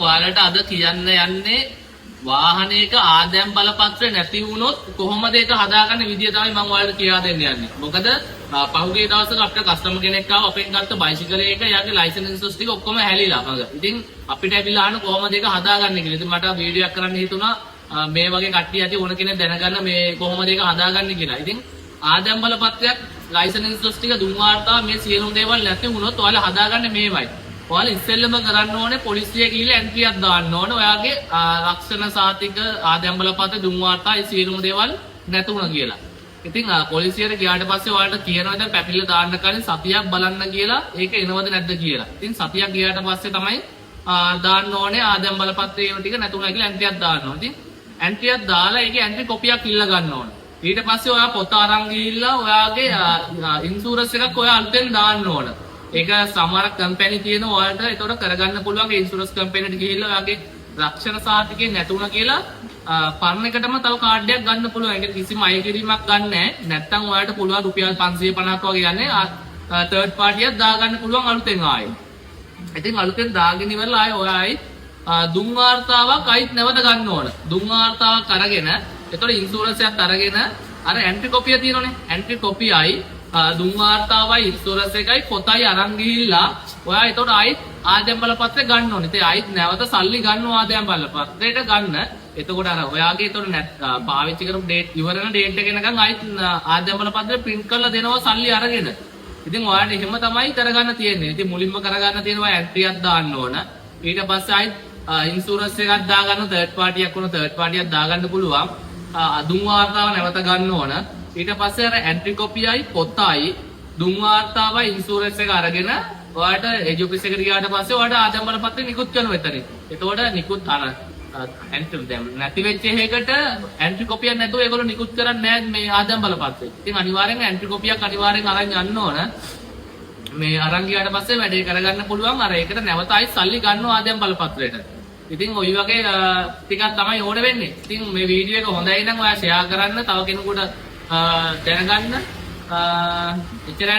ඔයාලට අද කියන්න යන්නේ වාහනයක ආදායම් බලපත්‍රය නැති වුණොත් කොහොමද ඒක හදාගන්න විදිය තමයි මම ඔයාලට කියා දෙන්න යන්නේ. මොකද පහුගිය දවස්වල අපිට කස්ටමර් කෙනෙක් ආව අපෙන් ගත්ත බයිසිකලයක යාගේ ලයිසන්ස් ටික ඔක්කොම හැලිලා මග. ඉතින් අපිට ඇවිල්ලා අහන කොහොමද ඒක හදාගන්නේ කියලා. ඉතින් මට වීඩියෝ එකක් කරන්න හිතුණා මේ වගේ කට්ටිය ඇති ඕන කෙනෙක් දැනගන්න මේ කොහොමද ඒක හදාගන්නේ කියලා. ඉතින් ආදායම් බලපත්‍රයක් ලයිසන්ස් ටික දුන් වාර්තාව මේ සියලුම දේවල් නැති වුණොත් ඔයාලා හදාගන්නේ මේවයි. ඔයාලා ඉස්සෙල්ලම කරන්න ඕනේ පොලිසිය ගිහිල්ලා එන්ට්‍රියක් දාන්න ඕනේ. ඔයාගේ රක්ෂණ සාතික ආදායම් බලපත්‍ර දුන් වාර්තා ඒ සියලුම දේවල් නැතුණා කියලා. ඉතින් පොලිසියට ගියාට පස්සේ ඔයාලට කියනවා දැන් පැපිල්ල දාන්න කලින් සතියක් බලන්න කියලා. ඒක එනවද නැද්ද කියලා. ඉතින් සතියක් ගියාට පස්සේ තමයි දාන්න ඕනේ ආදායම් බලපත්‍රය ඒව ටික නැතුණා කියලා එන්ට්‍රියක් දාන්න ඕනේ. ඉතින් එන්ට්‍රියක් දාලා ඒකේ එන්ට්‍රි කොපියක් ඉල්ල ගන්න ඕනේ. ඊට පස්සේ ඔයා පොත අරන් ගිහිල්ලා ඔයාගේ ඉන්ෂුරන්ස් එකක් ඔයා අලුතෙන් දාන්න ඕනේ. ඒක සමහර කම්පැනි තියෙන ඔයාලට ඒතකොට කරගන්න පුළුවන් ඉන්ෂුරන්ස් කම්පැනිට ගිහිල්ලා ඔයාගේ රක්ෂණ සාතිකේ නැතුණා කියලා පරණ එකටම තව කාඩ් එකක් ගන්න පුළුවන්. ඒක කිසිම අය කිරීමක් ගන්න නැහැ. නැත්තම් ඔයාලට පුළුවන් රුපියල් 550ක් වගේ යන්නේ තර්ඩ් පාටියක් දාගන්න පුළුවන් අලුතෙන් ආයෙ. ඉතින් අලුතෙන් දාගෙන ඉවරලා ආයෙ ඔයායි දුන් වාර්තාවක් අයිත් නැවත ගන්න ඕන. දුන් වාර්තාවක් අරගෙන ඒතකොට ඉන්ෂුරන්ස් එකත් අරගෙන අර එන්ට්‍රි කොපිය තියෙනවනේ. එන්ට්‍රි කොපියයි දුන් වාර්තාවයි ඉන්ෂුරන්ස් එකයි පොතයි අරන් ගිහිල්ලා ඔයා ඒතකොට ආයිත් ආදායම් බලපත්‍රය ගන්න ඕනේ. ඉතින් ආයිත් නැවත සල්ලි ගන්නවා ආදායම් බලපත්‍රයට ගන්න. එතකොට අර ඔයාගේ ඒතකොට පාවිච්චි කරපු ඩේට් ඉවරන ඩේට් එක එනකන් ආයිත් ආදායම් බලපත්‍රය print කරලා දෙනවා සල්ලි අරගෙන. ඉතින් ඔයාලට එහෙම තමයි කරගන්න තියෙන්නේ. ඉතින් මුලින්ම කරගන්න තියෙනවා එන්ට්‍රියක් දාන්න ඕන. ඊට පස්සේ ආයිත් ඉන්ෂුරන්ස් එකක් දාගන්න තර්ඩ් පාටියක් වුණ තර්ඩ් පාටියක් දාගන්න පුළුවන්. දුන් වාර්තාව නැවත ගන්න ඕන. ඊට පස්සේ අර එන්ට්‍රි කොපියයි පොතයි දුන් වාර්තාවයි ඉන්ෂුරන්ස් එක අරගෙන ඔයාලට ඒජ් ඔෆිස් එකට ගියාට පස්සේ ඔයාලට ආදායම් බලපත්‍රය නිකුත් කරනවා එතනින්. එතකොට නිකුත් අර එන්ට්‍රි දැන් නැති වෙච්ච එකකට එන්ට්‍රි කොපියක් නැතුව ඒගොල්ලෝ නිකුත් කරන්නේ නැහැ මේ ආදායම් බලපත්‍රය. ඉතින් අනිවාර්යෙන් එන්ට්‍රි කොපියක් අනිවාර්යෙන් අරන් යන්න ඕන. මේ අරන් ගියාට පස්සේ වැඩේ කරගන්න පුළුවන්. අර ඒකට නැවත ආයි සල්ලි ගන්නවා ආදායම් බලපත්‍රයට. ඉතින් ඔය වගේ ටිකක් තමයි ඕන වෙන්නේ. ඉතින් මේ වීඩියෝ එක හොඳයි නම් ඔයා ෂෙයා කරන්න තව කෙනෙකුට දැනගන්න. එච්චරයි.